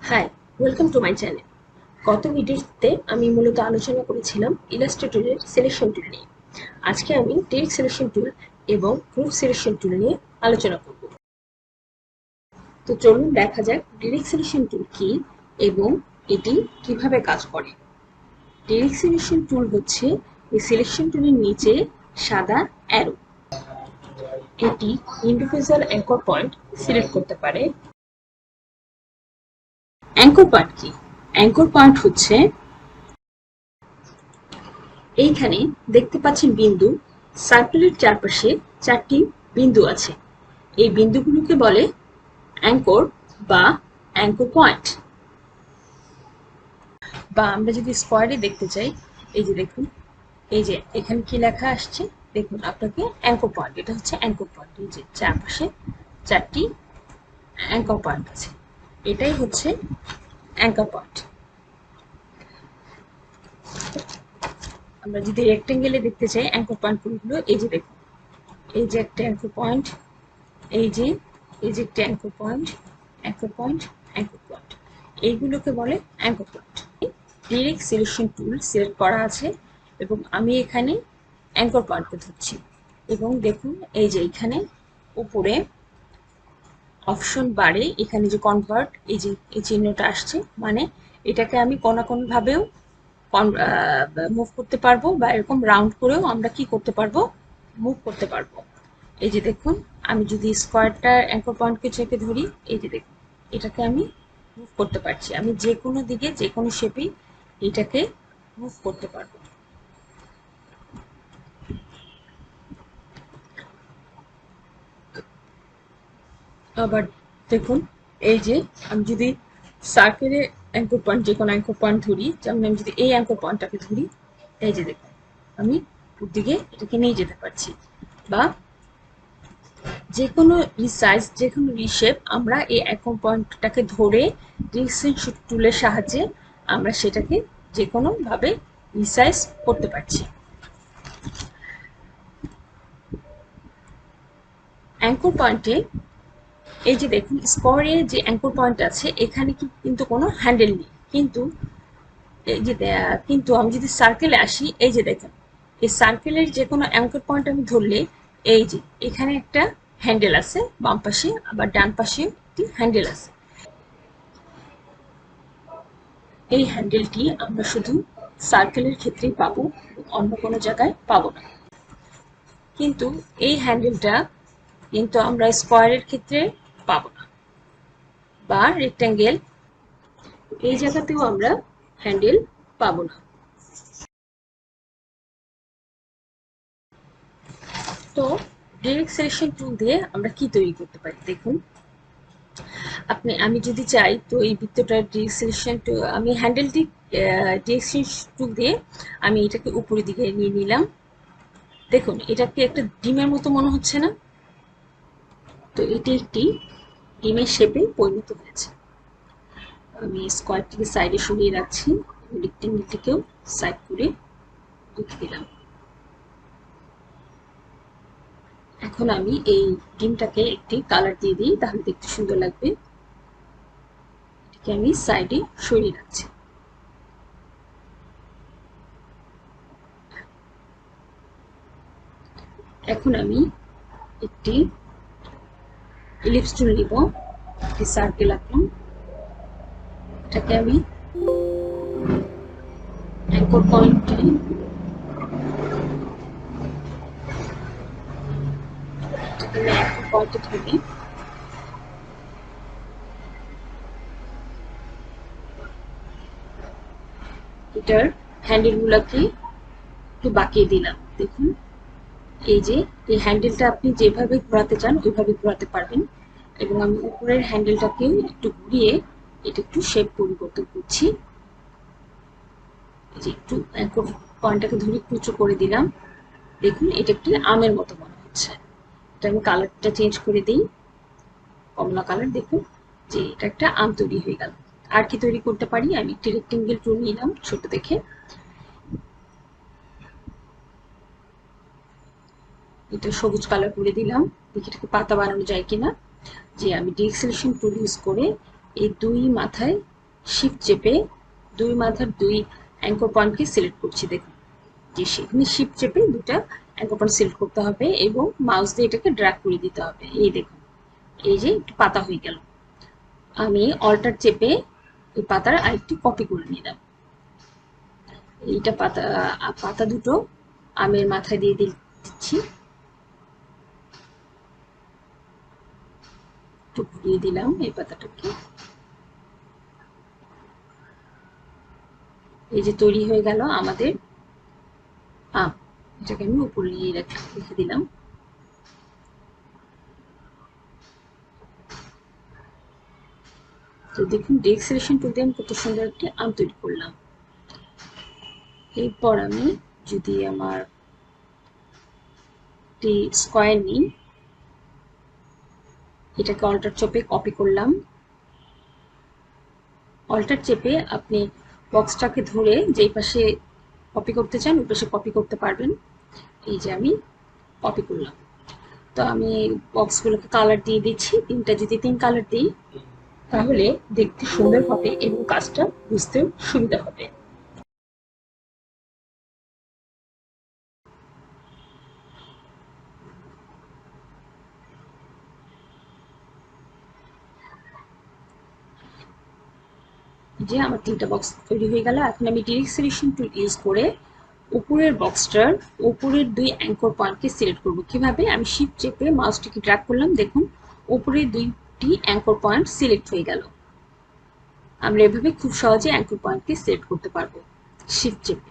High, welcome to my channel. গত ভিডিওতে আমি মূলত আলোচনা করেছিলাম ইলাস্ট্রেটরের সিলেকশন টুল নিয়ে। আজকে আমি ডিরেক্ট সিলেকশন টুল এবং গ্রুপ সিলেকশন টুল নিয়ে আলোচনা করব। তো চলুন দেখা যাক ডিরেক্ট সিলেকশন টুল কি এবং এটি কিভাবে কাজ করে। ডিরেক্ট সিলেকশন টুল হচ্ছে এই সিলেকশন টুলের নিচে সাদা অ্যারো। এটি ইন্ডিভিজুয়াল অ্যাঙ্কর পয়েন্ট সিলেক্ট করতে পারে। অ্যাঙ্কর পয়েন্ট কি? অ্যাঙ্কর পয়েন্ট হচ্ছে এইখানে দেখতে পাচ্ছেন বিন্দু, সার্কেলের চারপাশে চারটি বিন্দু আছে। এই বিন্দুগুলোকে বলে অ্যাঙ্কর বা অ্যাঙ্কর পয়েন্ট। বা আমরা যদি স্কোয়ারে দেখতে চাই, এই যে দেখুন, এই যে এখানে কি লেখা আসছে দেখুন, আপনাকে অ্যাঙ্কর পয়েন্ট, এটা হচ্ছে অ্যাঙ্কর পয়েন্ট। এই যে চারপাশে চারটি অ্যাঙ্কর পয়েন্ট আছে, এটাই হচ্ছে অ্যাঙ্কর পয়েন্ট। আমরা যদি রেক্টেঙ্গেলে দেখতে চাই অ্যাঙ্কর পয়েন্ট গুলো, এই যে দেখুন, এই যে একটা অ্যাঙ্কর পয়েন্ট, এই যে একটা anchor point, anchor point, anchor point, এইগুলোকে বলে anchor point. Direct selection tool select করা আছে এবং আমি এখানে অ্যাঙ্কর পয়েন্টকে ধরছি এবং দেখুন এই যে এখানে উপরে অপশন বারে এখানে যে কনভার্ট, এই যে এই চিহ্নটা আসছে, মানে এটাকে আমি কোনো ভাবেও মুভ করতে পারবো বা এরকম রাউন্ড করেও আমরা কি করতে পারবো, মুভ করতে পারবো। এই যে দেখুন, আমি যদি স্কোয়ারটা অ্যাঙ্কর পয়েন্টকে চেপে ধরি, এই যে দেখুন, এটাকে আমি মুভ করতে পারছি। আমি যে কোনো দিকে যে কোনো শেপেই এটাকে মুভ করতে পারবো। আবার দেখুন, এই যে আমি যদি সার্কেলে অ্যাঙ্কর পয়েন্ট, যে কোনো অ্যাঙ্কর পয়েন্ট ধরি, যেমন আমি যদি এই অ্যাঙ্কর পয়েন্টটাকে ধরি, এই যে দেখুন, আমি দিকে এটাকে নিয়ে যেতে পারছি। বা যে কোনো রিসাইজ, যে কোনো রিশেপ আমরা এই অ্যাঙ্কর পয়েন্টটাকে ধরে ডিরেকশন টুলের সাহায্যে আমরা সেটাকে যে কোনোভাবে রিসাইজ করতে পারছি। অ্যাঙ্কর পয়েন্টে এই যে দেখুন, স্কোয়ারে যে অ্যাঙ্কর পয়েন্ট আছে এখানে কিন্তু কোনো হ্যান্ডেল নেই, কিন্তু এই যে কিন্তু আমি যদি সার্কেলে আসি, এই যে দেখেন, এই সার্কেলের যে কোনো অ্যাঙ্কর পয়েন্ট আমি ধরলে এই যে এখানে একটা হ্যান্ডেল আছে, বাম পাশে আবার ডান পাশে একটি হ্যান্ডেল আছে। এই হ্যান্ডেলটি আমরা শুধু সার্কেলের ক্ষেত্রেই পাবো, অন্য কোনো জায়গায় পাবো না। কিন্তু এই হ্যান্ডেলটা কিন্তু আমরা স্কোয়ারের ক্ষেত্রে পাবো না, বা রেক্ট্যাঙ্গেল এই জায়গাতেও আমরা হ্যান্ডেল পাবো না। তো ডিরেক্ট সিলেকশন টুল দিয়ে আমরা কি তৈরি করতে পারি দেখুন। আমি যদি চাই, তো এই বৃত্তটার ডিরেক্ট সিলেকশন টুল, আমি হ্যান্ডেলটি ডিরেক্ট সিলেকশন টুল দিয়ে আমি এটাকে উপরের দিকে নিয়ে নিলাম। দেখুন, এটা কি একটা ডিমের মতো মনে হচ্ছে না? তো এটি একটি ডিমের শেপে পরিণত হয়েছে। আমি স্কোয়ারটিকে সাইডে সরিয়ে রাখছি, রেক্টেঙ্গেলটিকেও সাইড করে রেখে দিলাম। এখন আমি এই ডিমটাকে একটি কালার দিয়ে দিই, তাহলে দেখতে সুন্দর লাগবে। এটাকে আমি সাইডে সরিয়ে রাখছি। এখন আমি একটি ইলিপস টুল নিব, একটি সার্কেল আঁকলাম, এটাকে আমি অ্যাঙ্কর পয়েন্টে ধরে এটার হ্যান্ডেল গুলাকে একটু বাঁকিয়ে দিলাম। দেখুন, এই যে এই হ্যান্ডেলটা আপনি যেভাবে ঘোরাতে চান ওইভাবে ঘোরাতে পারবেন। এবং আমি উপরের হ্যান্ডেলটাকেও একটু ঘুরিয়ে এটা একটু শেপ পরিবর্তন করছি। এই যে একটু অ্যাঙ্কর পয়েন্টটাকে ধরে কুচো করে দিলাম। দেখুন, এটা একটি আমের মতো মনে হচ্ছে। এটা আমি কালারটা চেঞ্জ করে দিই, কমলা কালার। দেখুন যে এটা একটা আম তৈরি হয়ে গেল। আর কি তৈরি করতে পারি, আমি একটি রেক্টেঙ্গেল টুল নিলাম ছোট দেখে, এটা সবুজ কালার করে দিলাম। দেখি এটাকে পাতা বানানো যায় কিনা। যে আমি ডিরেক্ট সিলেকশন টুল ইউজ করে এই দুই মাথায় শিফট চেপে দুই মাথার দুই অ্যাঙ্কর পয়েন্টকে সিলেক্ট করছি। দেখুন যে সেখানে শিফট চেপে দুটা অ্যাঙ্কর পয়েন্ট সিলেক্ট করতে হবে এবং মাউস দিয়ে এটাকে ড্র্যাগ করে দিতে হবে। এই দেখুন এই যে একটু পাতা হয়ে গেল। আমি অল্টার চেপে এই পাতার আরেকটি কপি করে নিলাম। এইটা পাতা দুটো আমের মাথায় দিয়ে দিচ্ছি, একটু ঘুরিয়ে দিলাম এই পাতাটাকে। এই যে তৈরি হয়ে গেল আমাদের আম। এটাকে আমি উপরে নিয়ে রেখে দিলাম। তো দেখুন ডিরেক্ট সিলেকশন টুল দিয়ে আমি কত সুন্দর একটি আম তৈরি করলাম। এরপর আমি যদি আমার একটি স্কয়ার নিই, এটাকে অল্টার চেপে কপি করলাম। অল্টার চেপে আপনি বক্সটাকে ধরে যেই পাশে কপি করতে চান ওই পাশে কপি করতে পারবেন। এই যে আমি কপি করলাম। তো আমি বক্সগুলোকে কালার দিয়ে দিচ্ছি। যদি 3 কালার দিই তাহলে দেখতে সুন্দর হবে এবং কাজটা বুঝতেও সুবিধা হবে। যে আমার 3টা বক্স তৈরি হয়ে গেল। এখন আমি ডিরেক্ট সিলেকশন টুল ইউজ করে উপরের বক্সটার উপরের দুই অ্যাঙ্কর পয়েন্টকে সিলেক্ট করব। কিভাবে? আমি শিফট চেপে মাউসটিকে ড্র্যাগ করলাম, দেখুন উপরের দুইটি অ্যাঙ্কর পয়েন্ট সিলেক্ট হয়ে গেল। আমরা এভাবে খুব সহজে অ্যাঙ্কর পয়েন্টকে সিলেক্ট করতে পারবো শিফট চেপে।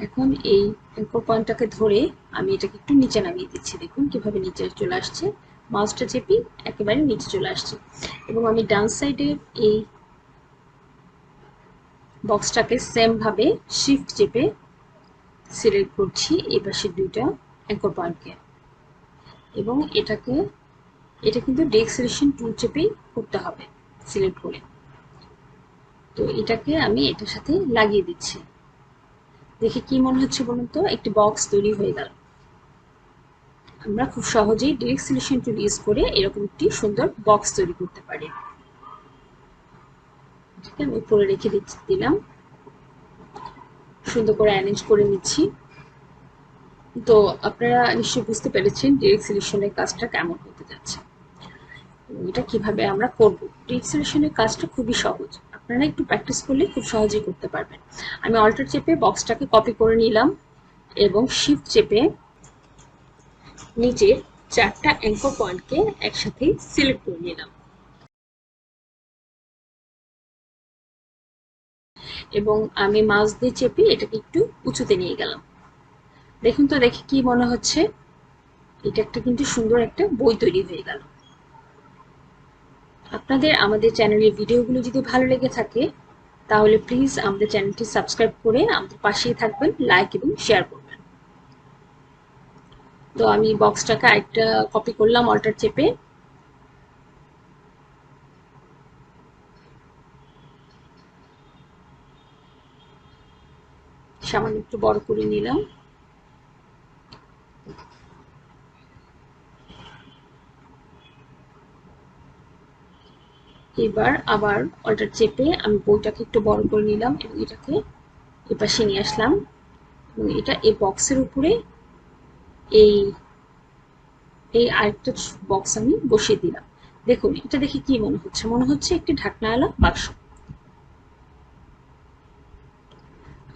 এখন এই অ্যাঙ্কর পয়েন্টটাকে ধরে আমি এটাকে একটু নিচে নামিয়ে দিচ্ছি। দেখুন কিভাবে নিচে চলে আসছে। মাউসটা চেপি একেবারে নিচে চলে আসছে। এবং আমি ডান সাইডে এই বক্সটাকে সেম ভাবে শিফট চেপে সিলেক্ট করছি এই পাশের দুইটা অ্যাঙ্কর পয়েন্টকে। এবং এটা কিন্তু ডিরেক্ট সিলেকশন টুল চেপেই করতে হবে সিলেক্ট করে। তো এটাকে আমি এটার সাথে লাগিয়ে দিচ্ছি। দেখে কি মনে হচ্ছে বলুন তো? একটি বক্স তৈরি হয়ে গেল। আমরা খুব সহজেই ডিরেক্ট সিলেকশন টুল ইউজ করে এরকম একটি সুন্দর বক্স তৈরি করতে পারি। এটাকে আমি উপরে রেখে দিলাম, সুন্দর করে অ্যারেঞ্জ করে নিচ্ছি। তো আপনারা নিশ্চয়ই বুঝতে পেরেছেন ডিরেক্ট সিলেকশনের কাজটা কেমন হতে যাচ্ছে। এটা কিভাবে আমরা করব। ডিরেক্ট সিলেকশনের কাজটা খুবই সহজ, আপনারা একটু প্র্যাকটিস করলে খুব সহজেই করতে পারবেন। আমি অল্টার চেপে বক্সটাকে কপি করে নিলাম এবং শিফট চেপে নিচের 4টা অ্যাঙ্কর পয়েন্টকে একসাথে সিলেক্ট করে নিলাম এবং আমি মাউস দিয়ে চেপে এটাকে একটু উঁচুতে নিয়ে গেলাম। দেখুন তো, দেখে কি মনে হচ্ছে? এটা একটা কিন্তু সুন্দর একটা বই তৈরি হয়ে গেল। আপনাদের আমাদের চ্যানেলের ভিডিওগুলো যদি ভালো লেগে থাকে তাহলে প্লিজ আমাদের চ্যানেলটি সাবস্ক্রাইব করে আমাদের পাশেই থাকবেন, লাইক এবং শেয়ার করবেন। তো আমি বক্সটাকে আরেকটা কপি করলাম অল্টার চেপে। সামান্য একটু বড় করে নিলাম। এবার আবার অল্টার চেপে আমি বইটাকে একটু বড় করে নিলাম এবং এটাকে এপাশে নিয়ে আসলাম এবং এটা এই বক্সের উপরে এই আরেকটা বক্স আমি বসিয়ে দিলাম। দেখুন এটা দেখে কি মনে হচ্ছে? মনে হচ্ছে একটি ঢাকনাওয়ালা বাক্স।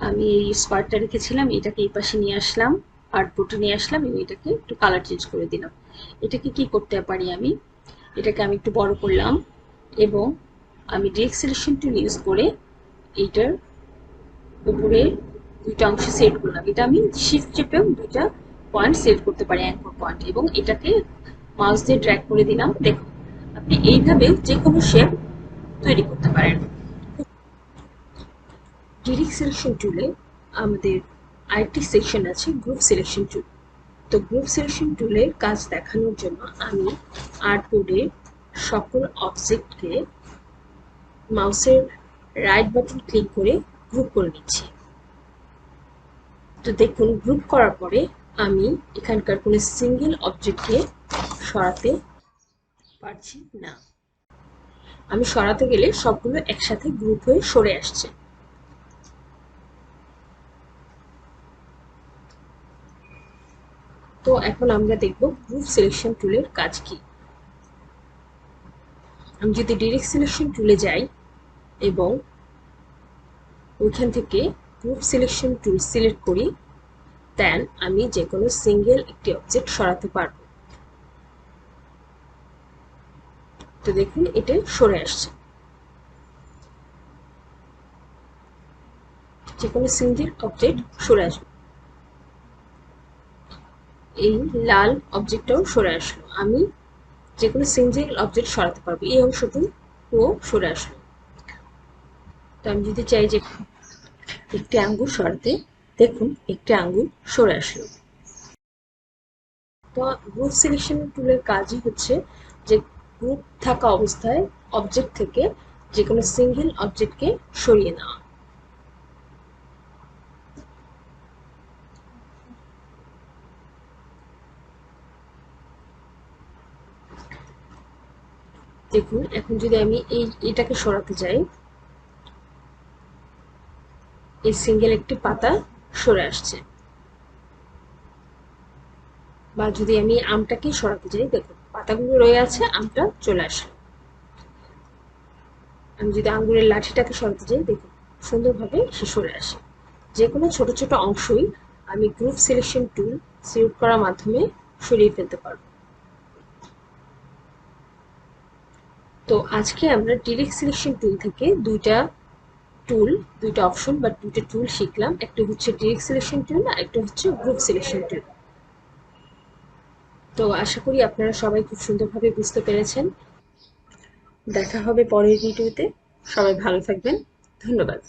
আমি এই স্কোয়ারটা রেখেছিলাম, এটাকে এই পাশে নিয়ে আসলাম, আর্টবোর্ডে নিয়ে আসলাম এবং এটাকে একটু কালার চেঞ্জ করে দিলাম। এটাকে কি করতে পারি? এটাকে আমি একটু বড় করলাম এবং আমি ডিরেক্ট সিলেকশন টুল ইউজ করে এইটার উপরে দুইটা অংশ সেট করলাম। এটা আমি শিফট চেপেও দুইটা পয়েন্ট সেট করতে পারি, অ্যাঙ্কর পয়েন্ট, এবং এটাকে মাউস দিয়ে ড্র্যাগ করে দিলাম। দেখুন আপনি এইভাবে যে কোনো শেপ তৈরি করতে পারেন। ডিরেক্ট সিলেকশন টুলে আমাদের আরেকটি সেকশন আছে, গ্রুপ সিলেকশন টুল। তো গ্রুপ সিলেকশন টুলের কাজ দেখানোর জন্য আমি আর্টবোর্ডের সকল অবজেক্টকে মাউসের রাইট বাটন ক্লিক করে গ্রুপ করে নিচ্ছি। তো দেখুন গ্রুপ করার পরে আমি এখানকার কোনো সিঙ্গেল অবজেক্টকে সরাতে পারছি না। আমি সরাতে গেলে সবগুলো একসাথে গ্রুপ হয়ে সরে আসছে। তো এখন আমরা দেখব গ্রুপ সিলেকশন টুলের কাজ কি। আমি যদি ডিরেক্ট সিলেকশন টুলে যাই এবং ওইখান থেকে গ্রুপ সিলেকশন টুল সিলেক্ট করি, দেন আমি যে কোনো সিঙ্গেল একটি অবজেক্ট সরাতে পারব। তো দেখুন এটা সরে আসছে। যে কোনো সিঙ্গেল অবজেক্ট সরে আসবে। এই লাল অবজেক্টটাও সরে আসলো। আমি যে কোনো সিঙ্গেল অবজেক্ট সরাতে পারবো। এই অংশটুকু সরে আসলো। তো আমি যদি চাই যে একটি আঙ্গুল সরাতে, দেখুন একটি আঙ্গুল সরে আসলো। তো গ্রুপ সিলেকশন টুলের কাজই হচ্ছে যে গ্রুপ থাকা অবস্থায় অবজেক্ট থেকে যে কোনো সিঙ্গেল অবজেক্টকে সরিয়ে নেওয়া। দেখুন এখন যদি আমি এটাকে সরাতে চাই, এই সিঙ্গেল একটি পাতা সরে আসছে। বা যদি আমি আমটাকে সরাতে চাই, দেখুন পাতাগুলো রয়ে আছে, আমটা চলে আসলো। আমি যদি আঙ্গুরের লাঠিটাকে সরাতে চাই, দেখুন সুন্দরভাবে সে সরে আসে। যে কোনো ছোট ছোট অংশই আমি গ্রুপ সিলেকশন টুল সিলেক্ট করার মাধ্যমে সরিয়ে ফেলতে পারবো। তো আজকে আমরা ডিরেক্ট সিলেকশন টুল থেকে দুইটা অপশন বা দুইটা টুল শিখলাম। একটা হচ্ছে ডিরেক্ট সিলেকশন টুল আর একটা হচ্ছে গ্রুপ সিলেকশন টুল। তো আশা করি আপনারা সবাই খুব সুন্দরভাবে বুঝতে পেরেছেন। দেখা হবে পরের ভিডিওতে। সবাই ভালো থাকবেন। ধন্যবাদ।